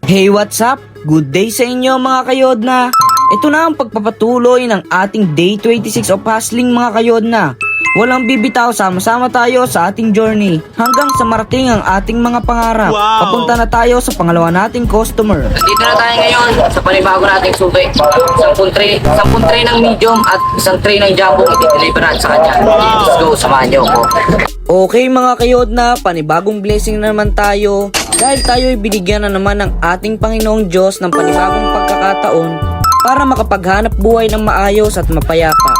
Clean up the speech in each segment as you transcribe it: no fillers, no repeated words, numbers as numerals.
Hey, what's up? Good day sa inyo mga kayodna. Ito na ang pagpapatuloy ng ating day 26 of hustling mga kayodna. Walang bibitaw, sama-sama tayo sa ating journey hanggang sa marating ang ating mga pangarap. Papunta na tayo sa pangalawa nating customer. Nandito na tayo ngayon sa panibago nating suki. 10 tray ng medium at isang tray ng jumbo i-deliveran sa kanya. Let's go, samahan niyo ako. Okay mga kayodna, panibagong blessing na naman tayo. Dahil tayo ay binigyan na naman ng ating Panginoong Diyos ng panibagong pagkakataon para makapaghanap buhay ng maayos at mapayapa.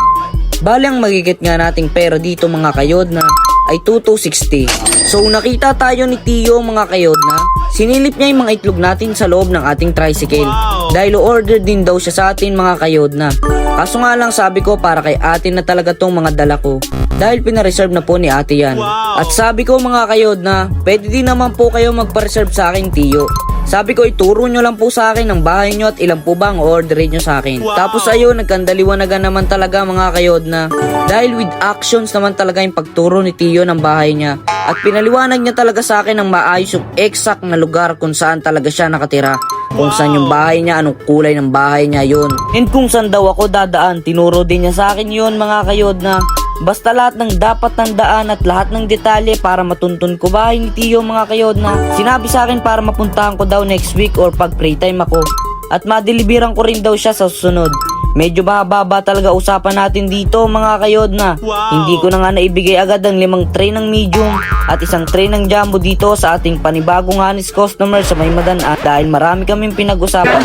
Bali ang magigit nga nating pera dito mga kayodna ay 2,260. So nakita tayo ni Tio mga kayodna, sinilip niya yung mga itlog natin sa loob ng ating tricycle. Dahil order din daw siya sa atin mga kayodna. Kaso nga lang sabi ko para kay atin na talaga tong mga dala ko. Dahil pinareserve na po ni ate yan. At sabi ko mga kayodna, pwede din naman po kayo magpa-reserve sa akin Tio. Sabi ko ituro nyo lang po sa akin ang bahay nyo at ilan po ba ang orderin nyo sa akin. Tapos ayun, nagkandaliwanagan naman talaga mga kayodna. Dahil with actions naman talaga yung pagturo ni Tio ng bahay niya. At pinaliwanag niya talaga sa akin ng maayos yung exact na lugar kung saan talaga siya nakatira. Kung saan yung bahay niya, anong kulay ng bahay niya yun. And kung saan daw ako dadaan, tinuro din niya sa akin yun mga kayodna. Basta lahat ng dapat tandaan at lahat ng detalye para matuntun ko bahay ni Tio mga kayodna. Sinabi sa akin para mapuntahan ko daw next week or pag free time ako. At madeliveran ko rin daw siya sa susunod. Medyo bahaba talaga usapan natin dito mga kayodna. Hindi ko na nga naibigay agad ang 5 tray ng medium at isang tray ng jumbo dito sa ating panibagong honest customer sa May Madanaan dahil marami kaming pinag-usapan.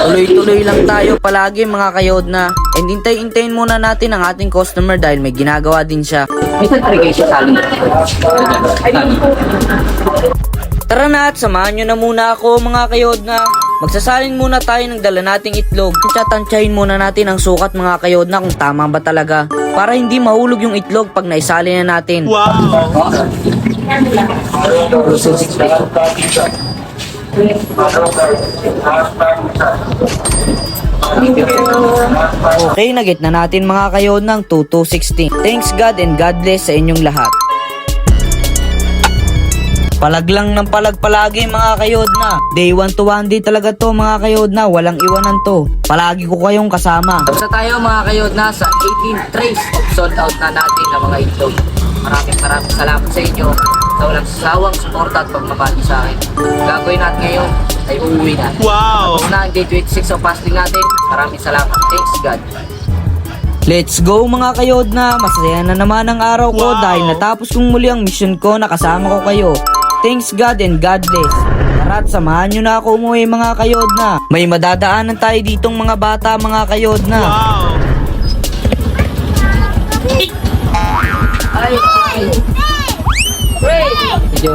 Tuloy-tuloy lang tayo palagi mga kayodna. And hintay-hintayin muna natin ang ating customer dahil may ginagawa din siya. Minsan trigay siya sa akin. Tara na at samahan nyo na muna ako mga kayodna. Magsasalin muna tayo ng dala nating itlog. Tansyahin muna natin ang sukat mga kayodna kung tama ba talaga. Para hindi mahulog yung itlog pag naisali na natin. Okay, nagit na natin mga kayodna ng 2,260. Thanks God and God bless sa inyong lahat. Palag lang ng palag palagi mga kayodna. Day 1 to 1 day talaga to mga kayodna. Walang iwanan to. Palagi ko kayong kasama. Tapos na tayo mga kayodna sa 18 trays of sold out na natin ng mga itlog. Maraming salamat sa inyo sa walang sawang suporta at pagmamahal sa akin. Gagawin natin ngayon ay uuwi na. Tapos na ang day 26 of fasting natin. Maraming salamat. Thanks God. Let's go mga kayodna. Masaya na naman ang araw ko dahil natapos kong muli ang mission ko na kasama ko kayo. Thanks God and God bless. Tara at samahan nyo na ako umuwi mga kayodna. May madadaanan tayo ditong mga bata mga kayodna. Ay! Medyo.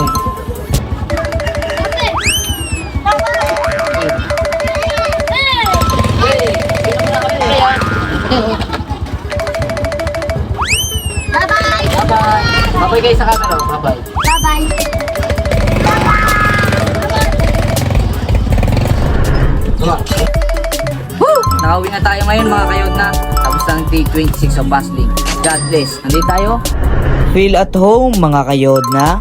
Bye-bye guys sa camera. Bye-bye. Bye-bye. Nakauwi na tayo ngayon mga kayodna. Tapos ng day 26 of bustling. God bless. Nandito tayo. Feel at home mga kayodna.